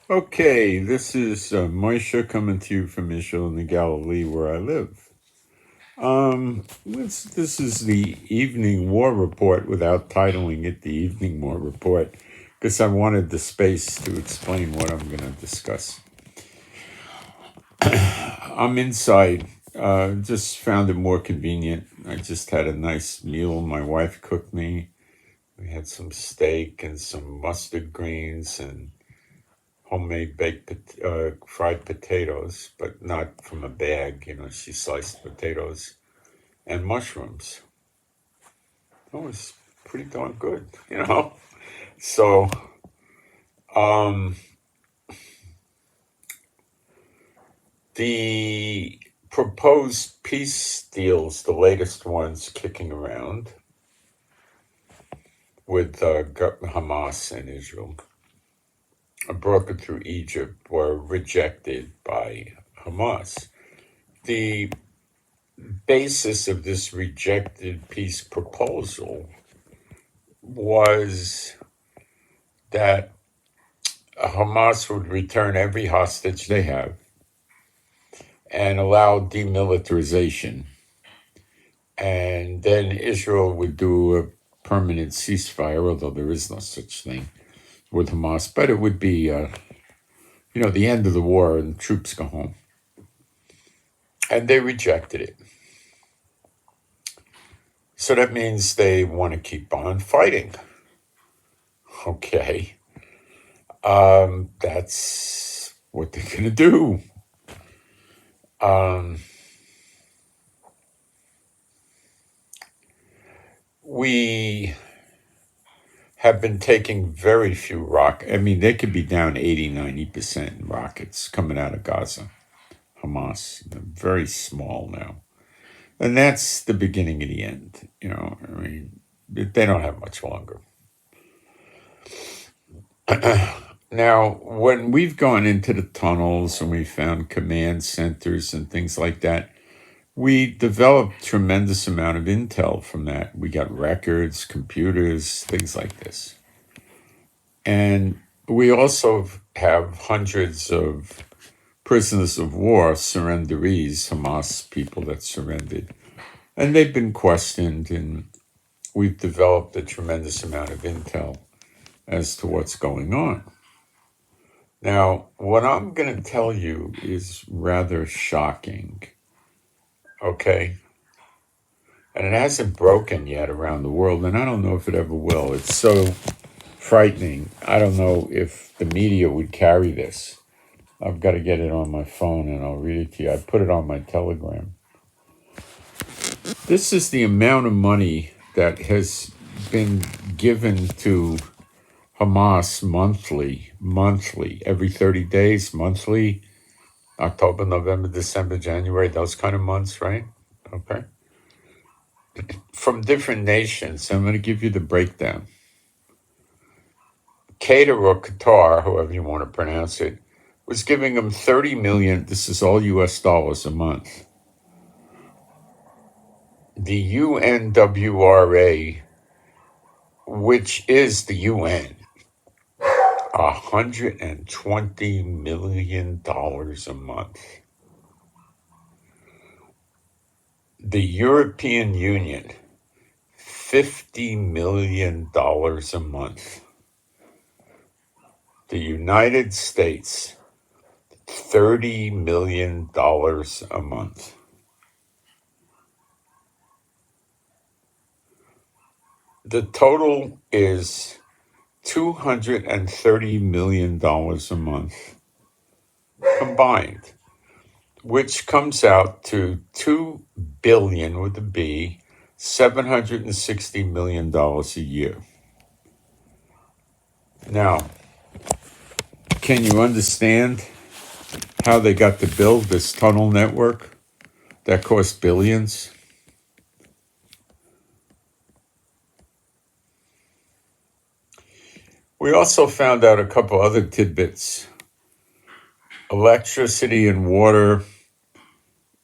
Okay, this is Moshe coming to you from Israel in the Galilee where I live. This is the Evening War Report without titling it the Evening War Report because I wanted the space to explain what I'm going to discuss. I'm inside. Just found it more convenient. I just had a nice meal my wife cooked me. We had some steak and some mustard greens and homemade fried potatoes, but not from a bag. She sliced potatoes and mushrooms. That was pretty darn good. So, the proposed peace deals, the latest ones kicking around with Hamas and Israel, brokered through Egypt, were rejected by Hamas. The basis of this rejected peace proposal was that Hamas would return every hostage they have and allow demilitarization. And then Israel would do a permanent ceasefire, although there is no such thing with Hamas. But it would be, the end of the war and troops go home. And they rejected it. So that means they want to keep on fighting. Okay. That's what they're going to do. We have been taking very few rockets. I mean, they could be down 80, 90% in rockets coming out of Gaza. Hamas, they're very small now. And that's the beginning of the end. They don't have much longer. Now, when we've gone into the tunnels and we found command centers and things like that, we developed tremendous amount of intel from that. We got records, computers, things like this. And we also have hundreds of prisoners of war, surrenderees, Hamas people that surrendered. And they've been questioned, and we've developed a tremendous amount of intel as to what's going on. Now, what I'm going to tell you is rather shocking, okay? And it hasn't broken yet around the world, and I don't know if it ever will. It's so frightening. I don't know if the media would carry this. I've got to get it on my phone, and I'll read it to you. I put it on my Telegram. This is the amount of money that has been given to Hamas monthly, every 30 days, monthly, October, November, December, January, those kind of months, right? Okay. From different nations. I'm going to give you the breakdown. Qatar or Qatar, however you want to pronounce it, was giving them 30 million, this is all US dollars a month. The UNWRA, which is the UN, $120 million a month. The European Union, $50 million a month. The United States, $30 million a month. The total is $230 million a month combined, which comes out to $2 billion with a B, $760 million a year. Now, can you understand how they got to build this tunnel network that cost billions? We also found out a couple other tidbits. Electricity and water,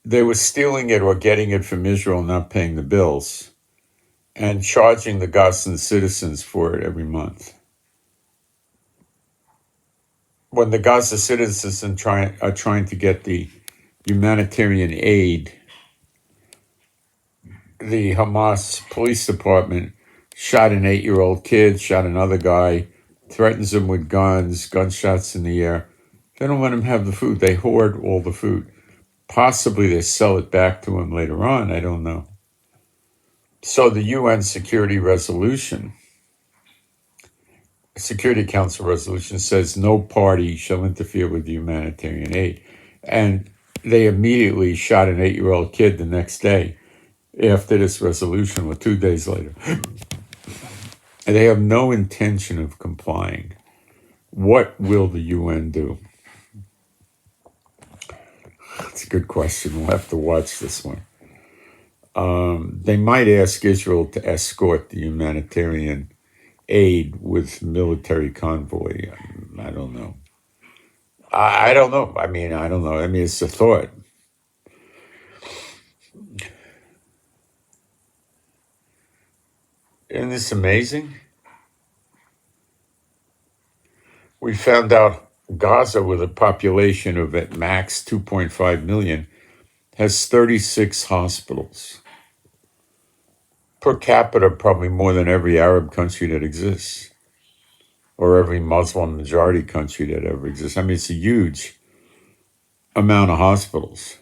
they were stealing it or getting it from Israel, not paying the bills, and charging the Gazan citizens for it every month. when the Gaza citizens are trying to get the humanitarian aid, the Hamas police department shot an 8-year-old kid, shot another guy, threatens him with guns, gunshots in the air. They don't let him have the food. They hoard all the food. Possibly they sell it back to him later on. I don't know. So the UN Security Council resolution says no party shall interfere with humanitarian aid. And they immediately shot an 8-year-old kid the next day after this resolution, or 2 days later. And they have no intention of complying. What will the UN do? That's a good question. We'll have to watch this one. They might ask Israel to escort the humanitarian aid with military convoy. I don't know. I don't know. I don't know. It's a thought. Isn't this amazing? We found out Gaza, with a population of at max 2.5 million, has 36 hospitals. Per capita, probably more than every Arab country that exists, or every Muslim majority country that ever exists. It's a huge amount of hospitals.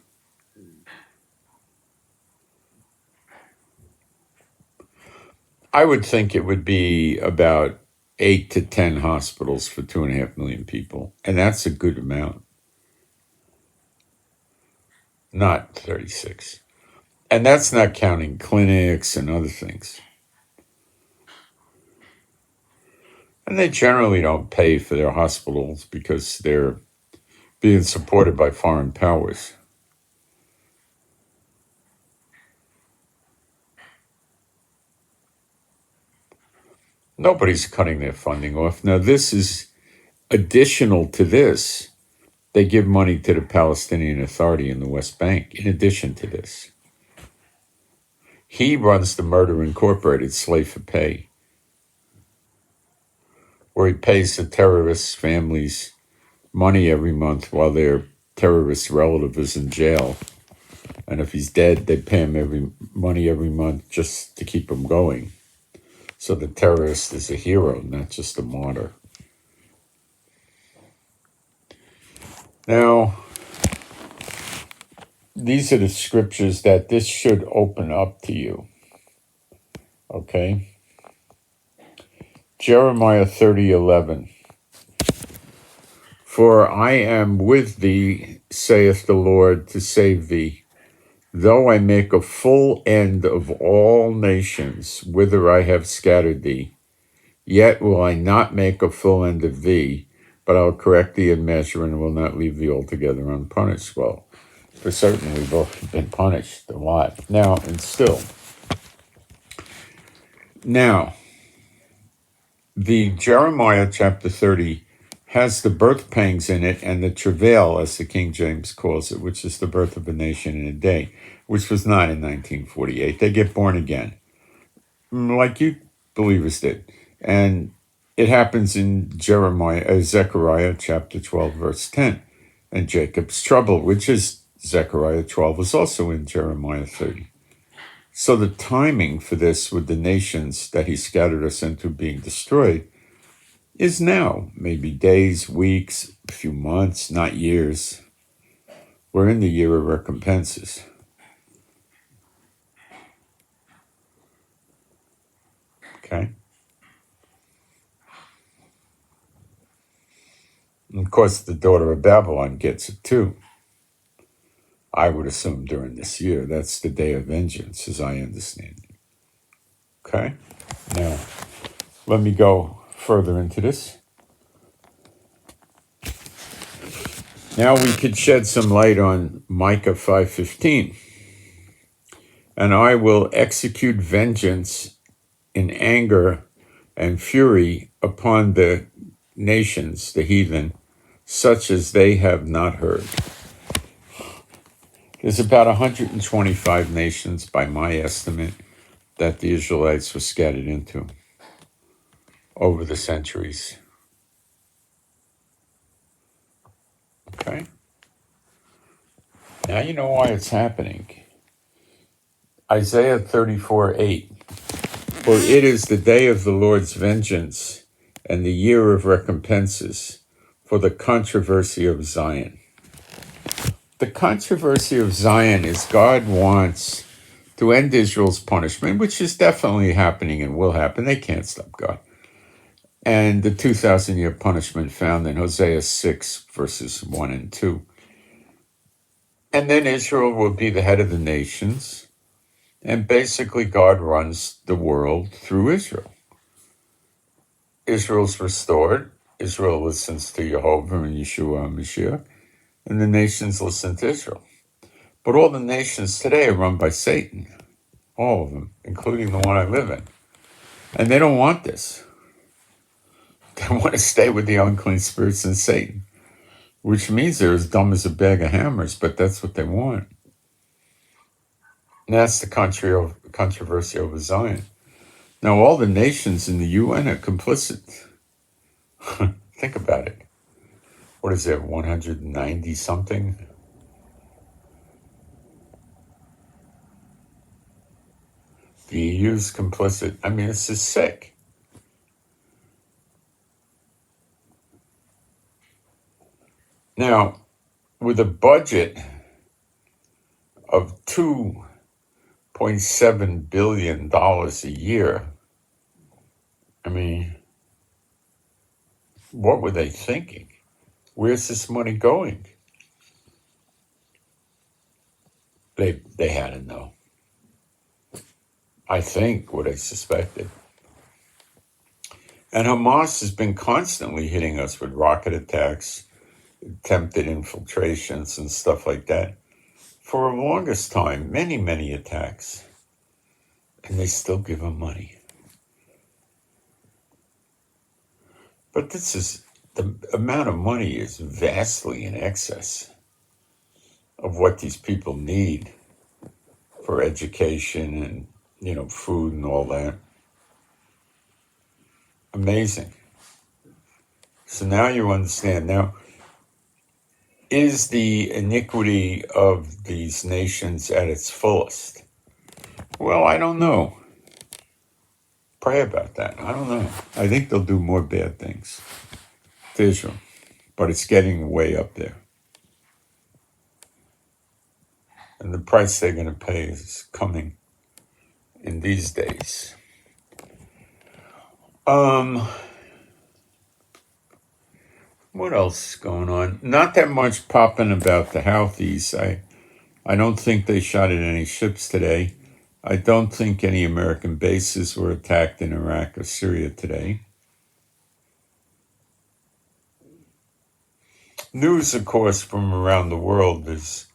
I would think it would be about 8 to 10 hospitals for 2.5 million people. And that's a good amount. Not 36. And that's not counting clinics and other things. And they generally don't pay for their hospitals because they're being supported by foreign powers. Nobody's cutting their funding off. Now, this is additional to this. They give money to the Palestinian Authority in the West Bank, in addition to this. He runs the Murder Incorporated, Slave for Pay, where he pays the terrorists' families money every month while their terrorist relative is in jail. And if he's dead, they pay him money every month just to keep him going. So the terrorist is a hero, not just a martyr. Now, these are the scriptures that this should open up to you. Okay? Jeremiah 30:11. For I am with thee, saith the Lord, to save thee. Though I make a full end of all nations, whither I have scattered thee, yet will I not make a full end of thee, but I'll correct thee in measure, and will not leave thee altogether unpunished. Well, for certain we've all been punished a lot. Now, the Jeremiah chapter 30 has the birth pangs in it and the travail, as the King James calls it, which is the birth of a nation in a day, which was not in 1948. They get born again, like you believers did. And it happens in Zechariah chapter 12, verse 10. And Jacob's trouble, which is Zechariah 12, is also in Jeremiah 30. So the timing for this with the nations that he scattered us into being destroyed is now, maybe days, weeks, a few months, not years. We're in the year of recompenses. Okay? And of course, the daughter of Babylon gets it too. I would assume during this year. That's the day of vengeance, as I understand it. Okay? Now, let me go further into this. Now we could shed some light on Micah 5:15. And I will execute vengeance in anger and fury upon the nations, the heathen, such as they have not heard. There's about 125 nations, by my estimate, that the Israelites were scattered into over the centuries. Now you know why it's happening. Isaiah 34:8. For it is the day of the Lord's vengeance and the year of recompenses for the controversy of Zion. The controversy of Zion is God wants to end Israel's punishment, which is definitely happening and will happen. They can't stop God. And the 2,000-year punishment found in Hosea 6, verses 1 and 2. And then Israel will be the head of the nations. And basically, God runs the world through Israel. Israel's restored. Israel listens to Jehovah and Yeshua and Mashiach. And the nations listen to Israel. But all the nations today are run by Satan. All of them, including the one I live in. And they don't want this. They want to stay with the unclean spirits and Satan, which means they're as dumb as a bag of hammers, but that's what they want. And that's the controversy over Zion. Now, all the nations in the UN are complicit. Think about it. What is it, 190 something? The EU's complicit. I mean, this is sick. Now, with a budget of $2.7 billion a year, I mean, what were they thinking? Where's this money going? They had to know. I think what I suspected. And Hamas has been constantly hitting us with rocket attacks, attempted infiltrations and stuff like that for the longest time, many, many attacks. And they still give them money. But the amount of money is vastly in excess of what these people need for education and, food and all that. Amazing. So now you understand. Now, is the iniquity of these nations at its fullest? Well, I don't know. Pray about that. I don't know. I think they'll do more bad things to Israel, but it's getting way up there. And the price they're going to pay is coming in these days. What else is going on? Not that much popping about the Houthis. I don't think they shot at any ships today. I don't think any American bases were attacked in Iraq or Syria today. News, of course, from around the world is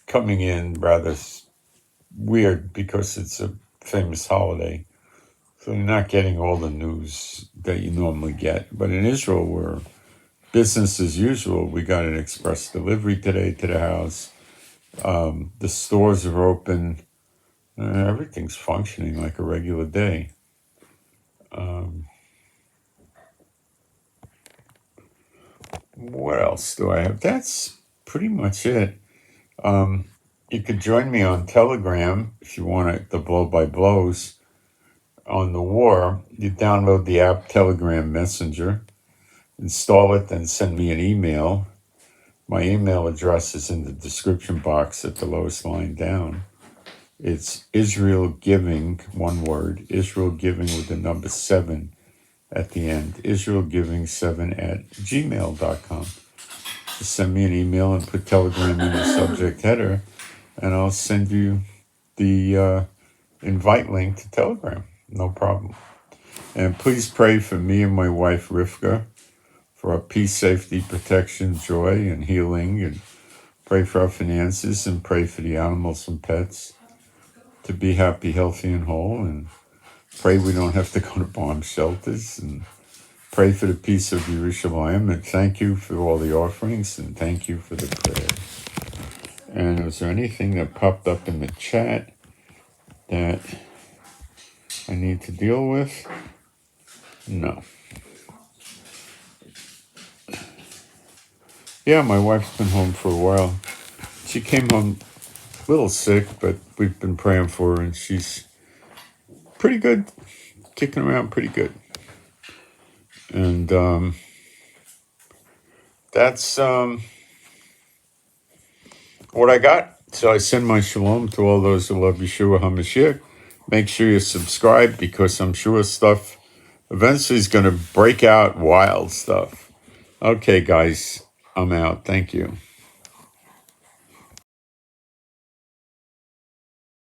coming in rather weird because it's a famous holiday. So you're not getting all the news that you normally get. But in Israel, we're business as usual. We got an express delivery today to the house. The stores are open. Everything's functioning like a regular day. What else do I have? That's pretty much it. You could join me on Telegram if you want the blow-by-blows on the war. You download the app Telegram Messenger, install it, then send me an email. My email address is in the description box at the lowest line down. It's Israel Giving, one word, Israel Giving with the number 7 at the end, israelgiving7@gmail.com. Just send me an email and put Telegram in the subject header, and I'll send you the invite link to Telegram. No problem. And please pray for me and my wife, Rivka, for our peace, safety, protection, joy, and healing, and pray for our finances, and pray for the animals and pets to be happy, healthy, and whole, and pray we don't have to go to bomb shelters, and pray for the peace of Jerusalem, and thank you for all the offerings, and thank you for the prayers. And was there anything that popped up in the chat that I need to deal with? No. Yeah, my wife's been home for a while. She came home a little sick, but we've been praying for her, and she's pretty good, kicking around pretty good. And that's what I got. So I send my shalom to all those who love Yeshua HaMashiach. Make sure you subscribe, because I'm sure stuff eventually is going to break out, wild stuff. Okay, guys, I'm out. Thank you.